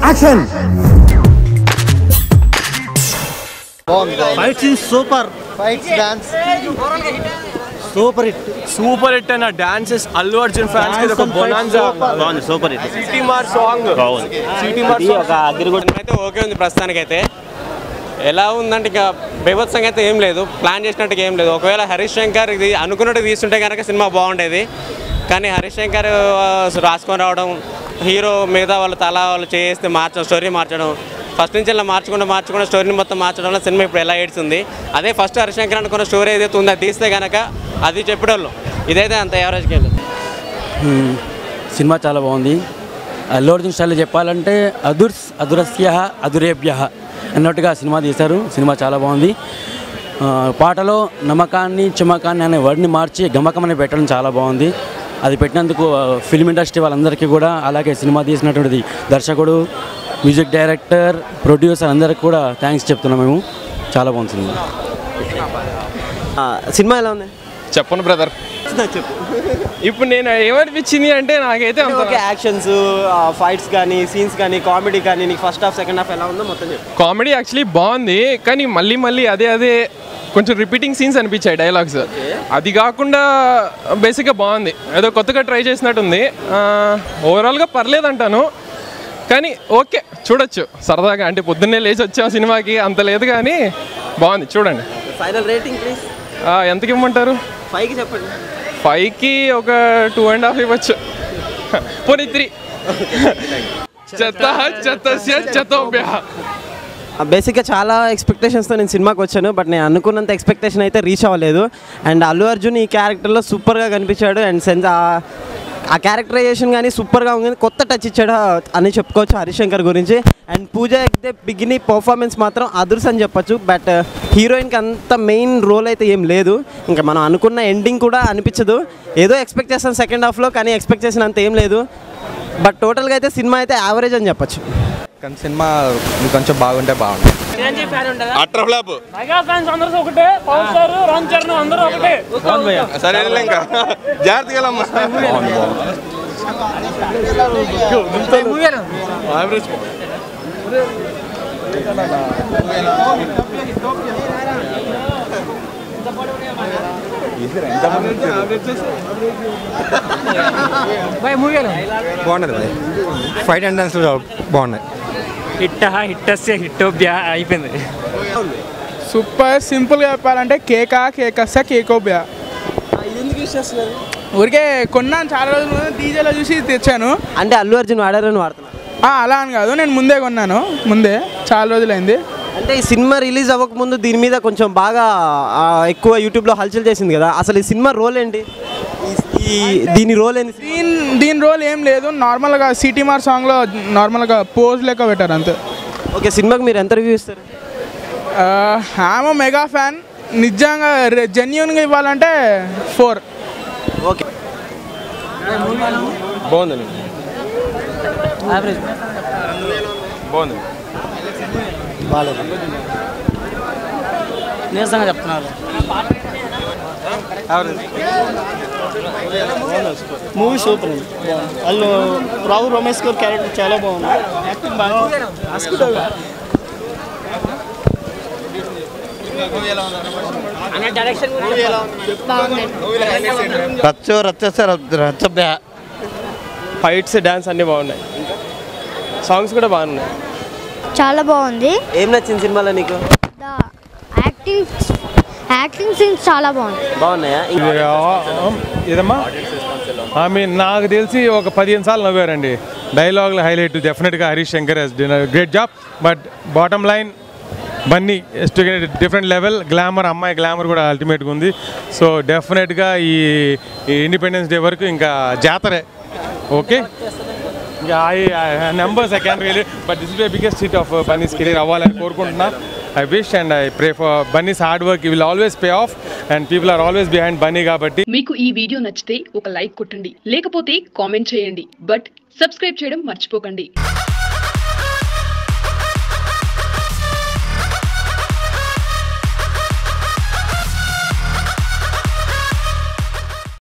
Action. Fight scene super. Fights dance super hit. Super hit అన్న. Dances Allu Arjun fans కి ఒక bonanza. బాగుంది. Super hit. Seeti Maar song బాగుంది. సిటీ మార్ ఒక అగ్రిగోల్డ్ అయితే ఓకే ఉంది ప్రస్తుతానికైతే. ఎలా ఉందంటే ఇక బీభత్సంగా అయితే ఏం లేదు, ప్లాన్ చేసినట్టుగా ఏం లేదు. ఒకవేళ హరీష్ శంకర్ ఇది అనుకున్నట్టు తీస్తుంటే కనుక సినిమా బాగుండేది. కానీ హరీష్ శంకర్ రాసుకొని రావడం, హీరో మిగతా వాళ్ళు వాళ్ళు చేస్తే మార్చడం, స్టోరీ మార్చడం, ఫస్ట్ నుంచి ఇలా మార్చకుండా స్టోరీని మొత్తం మార్చడం వల్ల సినిమా ఇప్పుడు ఎలా ఏడ్చింది. అదే ఫస్ట్ హరీష్ శంకర్ అనుకున్న స్టోరీ ఏదైతే ఉందో తీస్తే కనుక అది చెప్పేవాళ్ళు. ఇదైతే అంత యావరేజ్కి వెళ్ళదు. సినిమా చాలా బాగుంది. అల్లు అర్జున్ స్టైల్లో చెప్పాలంటే అదురస్య అదురేభ్య అన్నట్టుగా సినిమా తీశారు. సినిమా చాలా బాగుంది. పాటలో నమ్మకాన్ని చమకాన్ని అనే వర్డ్ని మార్చి గమకమని పెట్టడం చాలా బాగుంది. అది పెట్టినందుకు ఫిల్మ్ ఇండస్ట్రీ వాళ్ళందరికీ కూడా, అలాగే సినిమా తీసినటువంటి దర్శకుడు, మ్యూజిక్ డైరెక్టర్, ప్రొడ్యూసర్ అందరికి కూడా థ్యాంక్స్ చెప్తున్నాం మేము. చాలా బాగుంది సినిమా. సినిమా ఎలా ఉంది చెప్పను బ్రదర్. చెప్పు. ఇప్పుడు నేను ఏమనిపించింది అంటే నాకైతే యాక్షన్స్, ఫైట్స్ కానీ, సీన్స్ కానీ, కామెడీ కానీ, నీకు ఫస్ట్ హాఫ్ సెకండ్ హాఫ్ ఎలా ఉందో మొత్తం చెప్పు. కామెడీ యాక్చువల్లీ బాగుంది, కానీ మళ్ళీ అదే కొంచెం రిపీటింగ్ సీన్స్ అనిపించాయి డైలాగ్స్. అది కాకుండా బేసిక్గా బాగుంది, ఏదో కొత్తగా ట్రై చేసినట్టుంది. ఓవరాల్గా పర్లేదు అంటాను, కానీ ఓకే చూడొచ్చు సరదాగా. అంటే పొద్దున్నే లేచి వచ్చాం సినిమాకి, అంత లేదు కానీ బాగుంది, చూడండి. Final rating please. ఎంతకి ఇవ్వమంటారు? 5కి చెప్పండి. 5కి ఒక 2.5 ఇవ్వచ్చు. పోనీ 3. బేసిక్గా చాలా ఎక్స్పెక్టేషన్స్తో నేను సినిమాకి వచ్చాను, బట్ నేను అనుకున్నంత ఎక్స్పెక్టేషన్ అయితే రీచ్ అవ్వలేదు. అండ్ అల్లు అర్జున్ ఈ క్యారెక్టర్లో సూపర్గా కనిపించాడు. అండ్ ఆ క్యారెక్టరైజేషన్ కానీ సూపర్గా ఉంది, కొత్త టచ్ ఇచ్చాడు అని చెప్పుకోవచ్చు హరీష్ శంకర్ గురించి. అండ్ పూజ అయితే బిగిని పర్ఫార్మెన్స్ మాత్రం అదుర్స్ అని చెప్పొచ్చు. బట్ హీరోయిన్కి అంత మెయిన్ రోల్ అయితే ఏం లేదు. ఇంకా మనం అనుకున్న ఎండింగ్ కూడా అనిపించదు. ఏదో ఎక్స్పెక్ట్ చేస్తాం సెకండ్ హాఫ్లో, కానీ ఎక్స్పెక్ట్ చేసిన అంత ఏం లేదు. బట్ టోటల్గా అయితే సినిమా అయితే యావరేజ్ అని చెప్పొచ్చు. కానీ సినిమా కొంచెం బాగుంటే బాగుంటుంది. బాగున్నది, ఫైట్ అండ్ డాన్స్ బాగున్నాయి. హిట్టోబ్యా అయిపోయింది. సూపర్. సింపుల్గా చెప్పాలంటే కేకోబ్యా. ఊరికే కొన్నాను చాలా రోజుల ముందు, డీజేలో చూసి తెచ్చాను. అంటే అల్లు అర్జున్ వాడారని వాడుతున్నాను అలా అని కాదు, నేను ముందే కొన్నాను, చాలా రోజులైంది. అంటే ఈ సినిమా రిలీజ్ అవ్వకముందు దీని మీద కొంచెం బాగా ఎక్కువ యూట్యూబ్లో హల్చల్ చేసింది కదా, అసలు ఈ సినిమా రోల్ ఏంటి? దీని రోల్ ఏంటి? దీని రోల్ ఏం లేదు, నార్మల్గా సిటీ మార్ సాంగ్లో నార్మల్గా పోజ్ లెక్క పెట్టారు అంతే. ఓకే, సినిమాకి మీరు ఎంత రివ్యూ ఇస్తారు? ఆమె మెగా ఫ్యాన్, నిజంగా జెన్యూన్గా ఇవ్వాలంటే 4. ఓకే, బాగుందండి. బాగుంది. బాగాలేదు, నీరసంగా చెప్తున్నారు. మూవీ సూపర్ ఉంది. వాళ్ళు రావు రమేష్ గారి క్యారెక్టర్ చాలా బాగుంది, యాక్టింగ్ బాగుంది. ఫైట్స్, డాన్స్ అన్నీ బాగున్నాయి, సాంగ్స్ కూడా బాగున్నాయి. చాలా బాగుంది. ఏం నచ్చింది సినిమాలో నీకు? యాక్టింగ్ సీన్స్ చాలా బాగున్నాయా? ఇదమ్మా నాకు తెలిసి ఒక 15 సార్లు నవ్వారండి. డైలాగ్లు హైలైట్ డెఫినెట్గా Harish Shankar he's done great job. But bottom line Bunny different level. Glamour, అమ్మాయి గ్లామర్ కూడా అల్టిమేట్గా ఉంది. సో డెఫినెట్గా ఈ ఇండిపెండెన్స్ డే వరకు ఇంకా జాతరే. Okay, numbers I can't really, but this is the biggest hit of Bunny's career అవ్వాలని కోరుకుంటున్నా. I wish and I pray for Bunny's hard work will always pay off and people are always behind Bunny కాబట్టి. మీకు ఈ video నచ్చితే ఒక like కొట్టండి, లేకపోతే comment చేయండి, బట్ సబ్స్క్రైబ్ చేయడం మర్చిపోకండి.